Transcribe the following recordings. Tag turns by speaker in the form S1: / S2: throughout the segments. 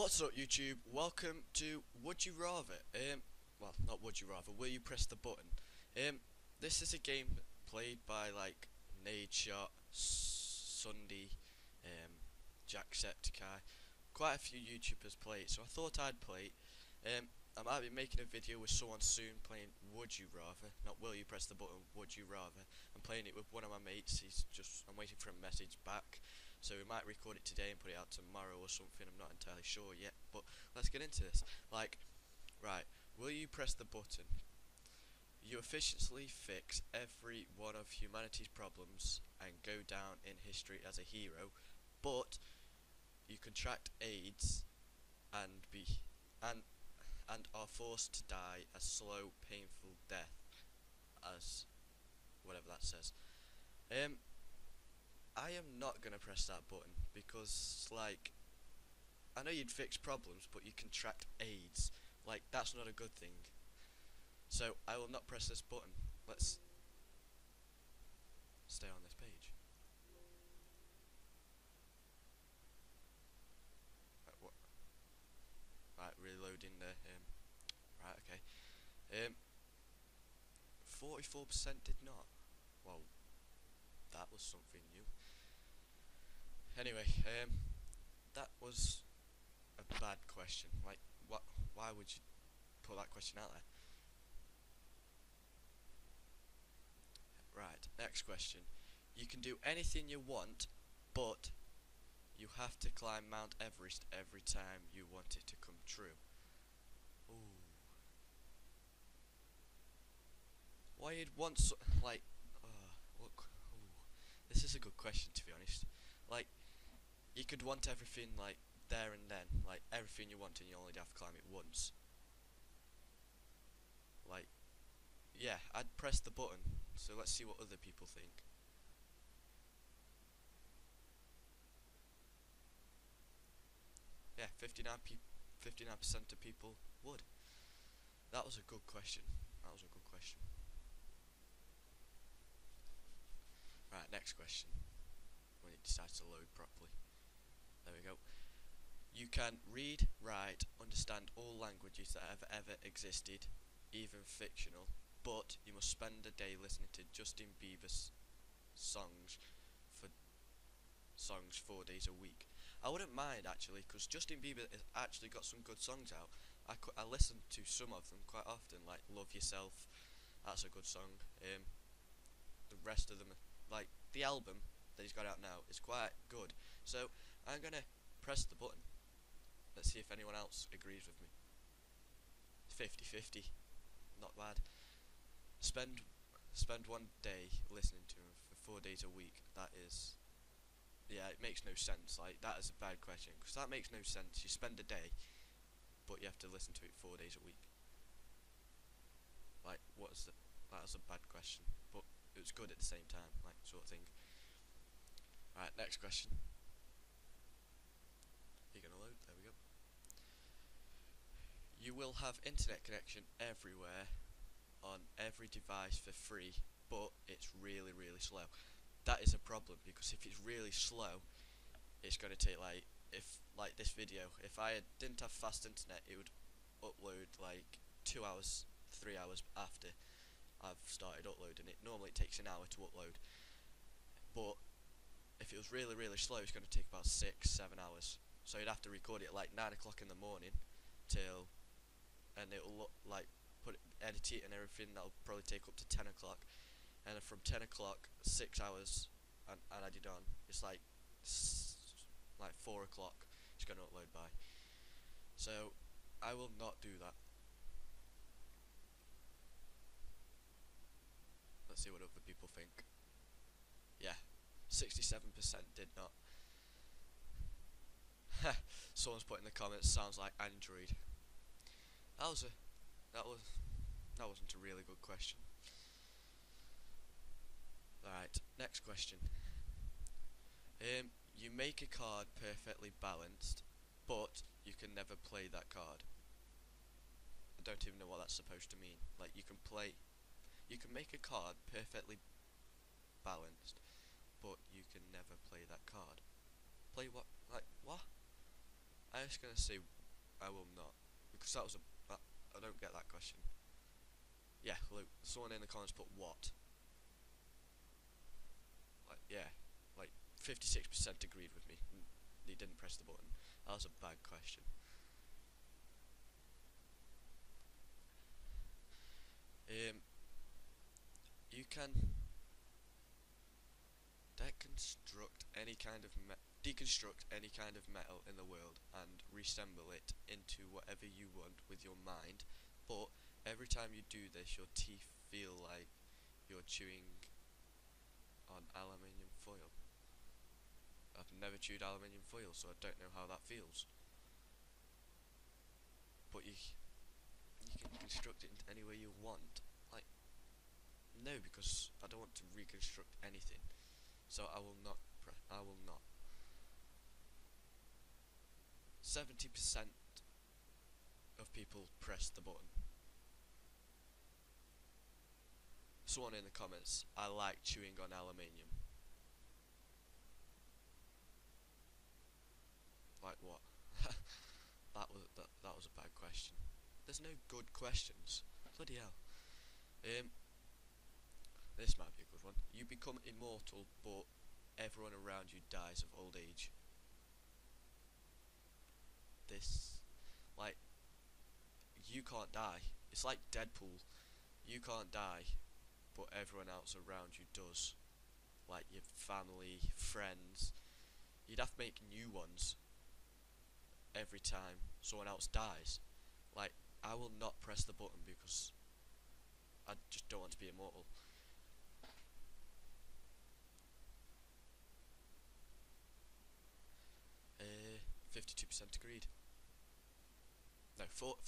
S1: What's up, YouTube? Welcome to Would You Rather. Well, not Would You Rather. Will you press the button? This is a game played by like Nadeshot, Sunday, Jacksepticeye. Quite a few YouTubers play it, so I thought I'd play it. I might be making a video with someone soon playing Would You Rather, not Will You Press the Button. Would You Rather? I'm playing it with one of my mates. I'm waiting for a message back. So we might record it today and put it out tomorrow or something. I'm not entirely sure yet, but let's get into this. Right, will you press the button? You efficiently fix every one of humanity's problems and go down in history as a hero, but you contract AIDS and and are forced to die a slow, painful death, as whatever that says. I am not gonna press that button because, like, I know you'd fix problems, but you contract AIDS. Like, that's not a good thing. So I will not press this button. Let's stay on this page. What? Right, reloading the Right, okay. 44% did not. Well, that was something new. Anyway, that was a bad question. Like, what? Why would you put that question out there? Right, next question. You can do anything you want, but you have to climb Mount Everest every time you want it to come true. Ooh. Why you'd want like? Look. Ooh. This is a good question, to be honest. Like, you could want everything like there and then, like everything you want, and you only have to climb it once. Like, yeah, I'd press the button. So let's see what other people think. Yeah, 59% of people would. That was a good question. That was a good question. Right, next question. When it decides to load properly. There we go. You can read, write, understand all languages that have ever existed, even fictional, but you must spend a day listening to Justin Bieber's songs 4 days a week. I wouldn't mind, actually, because Justin Bieber has actually got some good songs out. I listen to some of them quite often, like Love Yourself. That's a good song. The rest of them, like the album that he's got out now, is quite good. So I'm gonna press the button. Let's see if anyone else agrees with me. 50-50. Not bad. Spend 1 day listening to him for 4 days a week. That is, yeah, it makes no sense. Like, that is a bad question, because that makes no sense. You spend a day, but you have to listen to it 4 days a week. Like, that was a bad question, but it was good at the same time, like, sort of thing. Right, next question. You're gonna load, there we go. You will have internet connection everywhere on every device for free, but it's really, really slow. That is a problem, because if it's really slow, it's going to take, like, if, like this video, if I didn't have fast internet, it would upload like 2 hours, 3 hours after I've started uploading it. Normally it takes an hour to upload, but if it was really, really slow, it's going to take about 6-7 hours. So you'd have to record it at like 9 o'clock in the morning and it'll look like edit it and everything. That'll probably take up to 10 o'clock, and then from 10 o'clock 6 hours and added on, it's like 4 o'clock it's going to upload by. So I will not do that. Let's see what other people think. Yeah, 67% did not. Someone's put in the comments, sounds like Android. That wasn't a really good question. Alright, next question. You make a card perfectly balanced, but you can never play that card. I don't even know what that's supposed to mean. Like, you can make a card perfectly balanced, but you can never play that card. Play what? Like, what? I'm just gonna say I will not. Because that was I don't get that question. Yeah, Luke, someone in the comments put what? Like, yeah, like 56% agreed with me. They didn't press the button. That was a bad question. You can deconstruct any kind of metal in the world and reassemble it into whatever you want with your mind, but every time you do this, your teeth feel like you're chewing on aluminium foil. I've never chewed aluminium foil, so I don't know how that feels. But you can construct it into any way you want. Like, no, because I don't want to reconstruct anything. So I will not. I will not. 70% of people press the button. Someone in the comments, I like chewing on aluminium. Like what? that was a bad question. There's no good questions. Bloody hell. This might be a good one. You become immortal, but everyone around you dies of old age. This, like, you can't die. It's like Deadpool. You can't die, but everyone else around you does. Like your family, friends. You'd have to make new ones every time someone else dies. Like, I will not press the button because I just don't want to be immortal. 52% agreed. No, 48%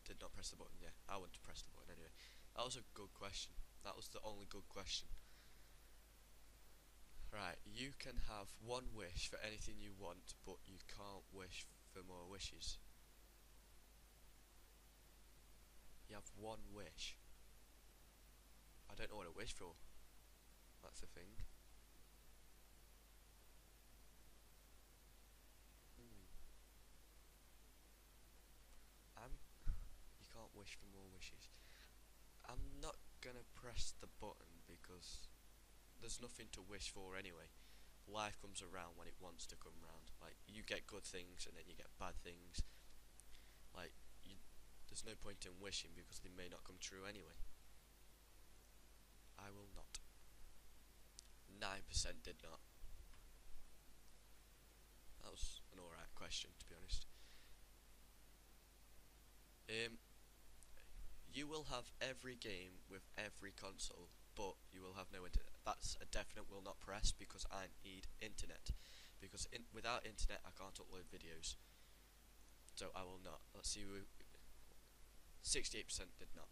S1: did not press the button. Yeah, I wouldn't press the button anyway. That was a good question. That was the only good question. Right, you can have one wish for anything you want, but you can't wish for more wishes. You have one wish. I don't know what to wish for. That's the thing. You can't wish for more wishes. I'm not gonna press the button because there's nothing to wish for anyway. Life comes around when it wants to come round. Like, you get good things and then you get bad things. Like, there's no point in wishing because they may not come true anyway. I will not. 9% did not. That was an alright question, to be honest. You will have every game with every console, but you will have no internet. That's a definite will not press because I need internet. Because without internet I can't upload videos. So I will not. Let's see who. 68% did not.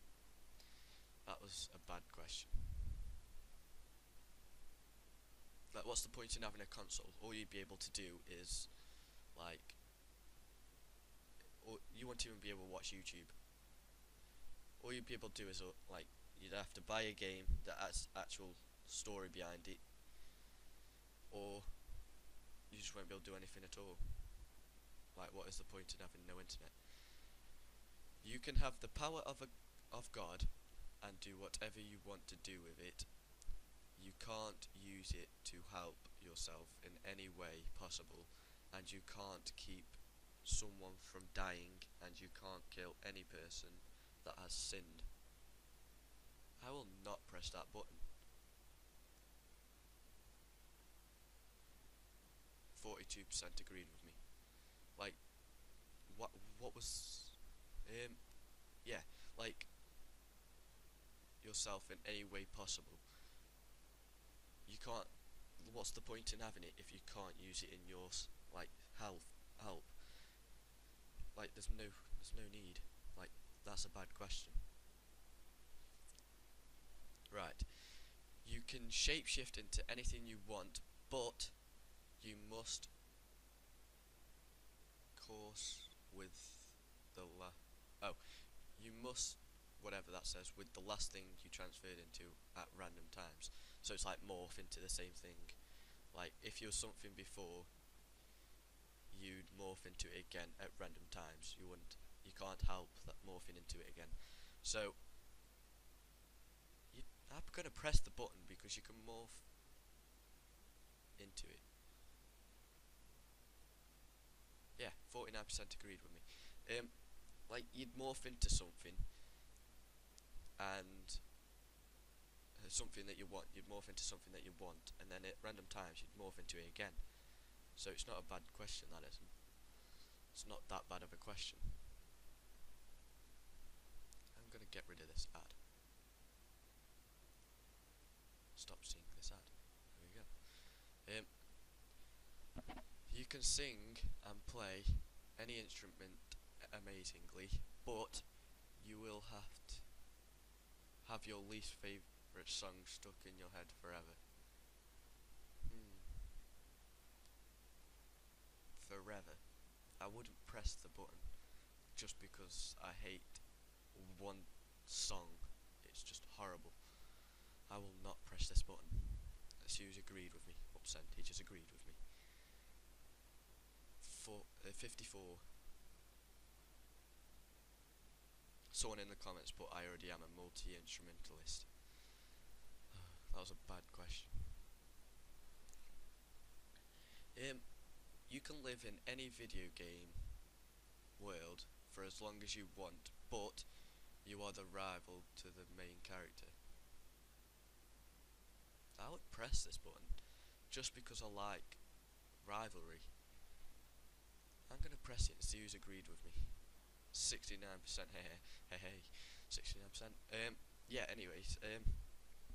S1: That was a bad question. Like, what's the point in having a console? All you'd be able to do is, like, or you won't even be able to watch YouTube. All you'd be able to do is, like, you'd have to buy a game that has actual story behind it, or you just won't be able to do anything at all. Like, what is the point in having no internet? You can have the power of God and do whatever you want to do with it. You can't use it to help yourself in any way possible, and you can't keep someone from dying, and you can't kill any person that has sinned. I will not press that button. 42% agreed with me. Like, what was yeah, like, yourself in any way possible. You can't. What's the point in having it if you can't use it in your, like, help? Like, there's no need. Like, that's a bad question. Right. You can shapeshift into anything you want, but you must course with the you must, whatever that says, with the last thing you transferred into at random times. So it's like morph into the same thing. Like, if you're something before, you'd morph into it again at random times. You can't help that morphing into it again. So I'm gonna press the button because you can morph into it. Yeah, 49% agreed with me. Like you'd morph into something, and something that you want, you'd morph into something that you want, and then at random times you'd morph into it again. So it's not a bad question, that isn't. It's not that bad of a question. I'm gonna get rid of this ad. Stop seeing this ad. There we go. You can sing and play any instrument amazingly, but you will have to have your least favourite song stuck in your head forever. Forever. I wouldn't press the button just because I hate one song. It's just horrible. I will not press this button. Let's see who's agreed with me. What percentage has agreed with me? 54. Someone in the comments put I already am a multi-instrumentalist. That was a bad question. You can live in any video game world for as long as you want, but you are the rival to the main character. I would press this button just because I like rivalry. I'm gonna press it and see who's agreed with me. 69%, hey, 69%. Yeah, anyways,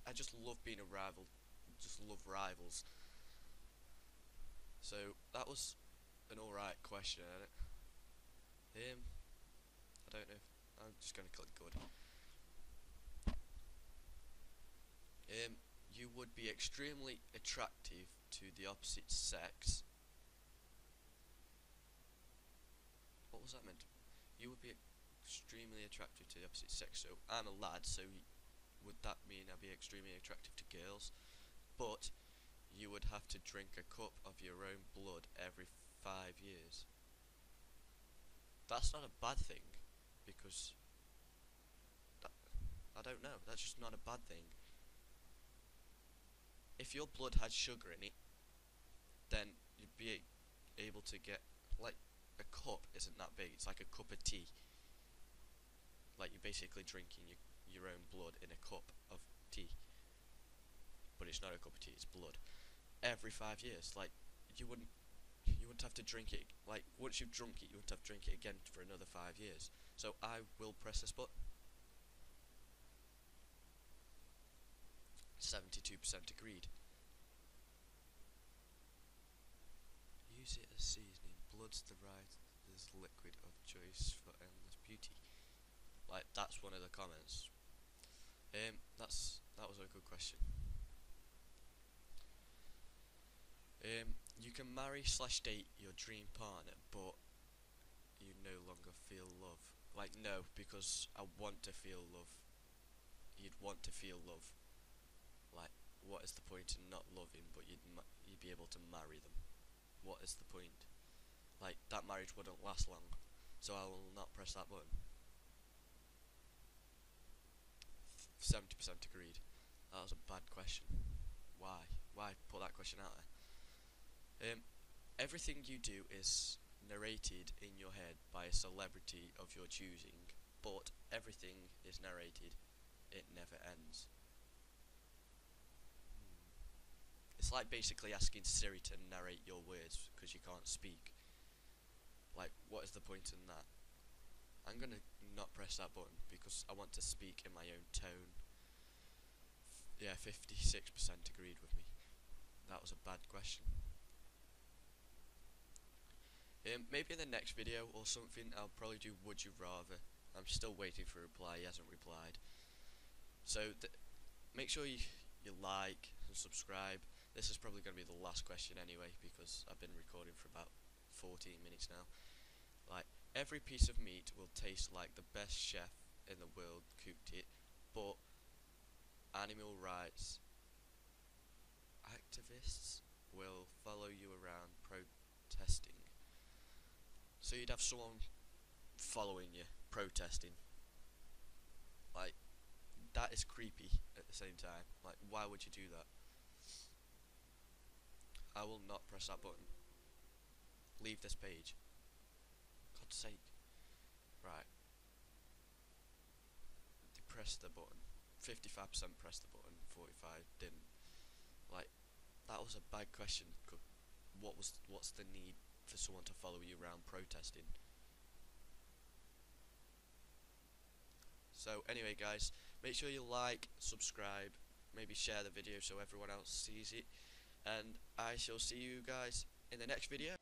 S1: I just love being a rival, just love rivals. So, that was an alright question, isn't it? I don't know, I'm just gonna click good. You would be extremely attractive to the opposite sex. What was that meant? You would be extremely attractive to the opposite sex. So I'm a lad, so would that mean I'd be extremely attractive to girls? But you would have to drink a cup of your own blood every 5 years. That's not a bad thing, because I don't know, that's just not a bad thing. If your blood had sugar in it, then you'd be able to get, like, a cup isn't that big, it's like a cup of tea. Like you're basically drinking your own blood in a cup of tea. But it's not a cup of tea, it's blood. Every 5 years, like you wouldn't have to drink it, like once you've drunk it you wouldn't have to drink it again for another 5 years. So I will press this button. 72% agreed. Use it as seasoning. Blood's the writer's liquid of choice for endless beauty. Like that's one of the comments. That was a good question. You can marry/date your dream partner, but you no longer feel love. Like no, because I want to feel love. You'd want to feel love. Like, what is the point in not loving, but you'd be able to marry them? What is the point? Like, that marriage wouldn't last long, so I will not press that button. 70% agreed. That was a bad question. Why? Why put that question out there? Everything you do is narrated in your head by a celebrity of your choosing, but everything is narrated. It never ends. It's like basically asking Siri to narrate your words because you can't speak. Like, what is the point in that? I'm gonna not press that button because I want to speak in my own tone. Yeah, 56% agreed with me. That was a bad question. Maybe in the next video or something I'll probably do Would You Rather. I'm still waiting for a reply, he hasn't replied. So make sure you like and subscribe. This is probably going to be the last question anyway because I've been recording for about 14 minutes now. Like, every piece of meat will taste like the best chef in the world cooked it, but animal rights activists will follow you around protesting. So you'd have someone following you, protesting. Like, that is creepy at the same time. Like, why would you do that? I will not press that button. Leave this page. God's sake. Right. They pressed the button. 55% pressed the button, 45 didn't. Like, that was a bad question. What's the need for someone to follow you around protesting? So anyway guys, make sure you like, subscribe, maybe share the video so everyone else sees it, and I shall see you guys in the next video.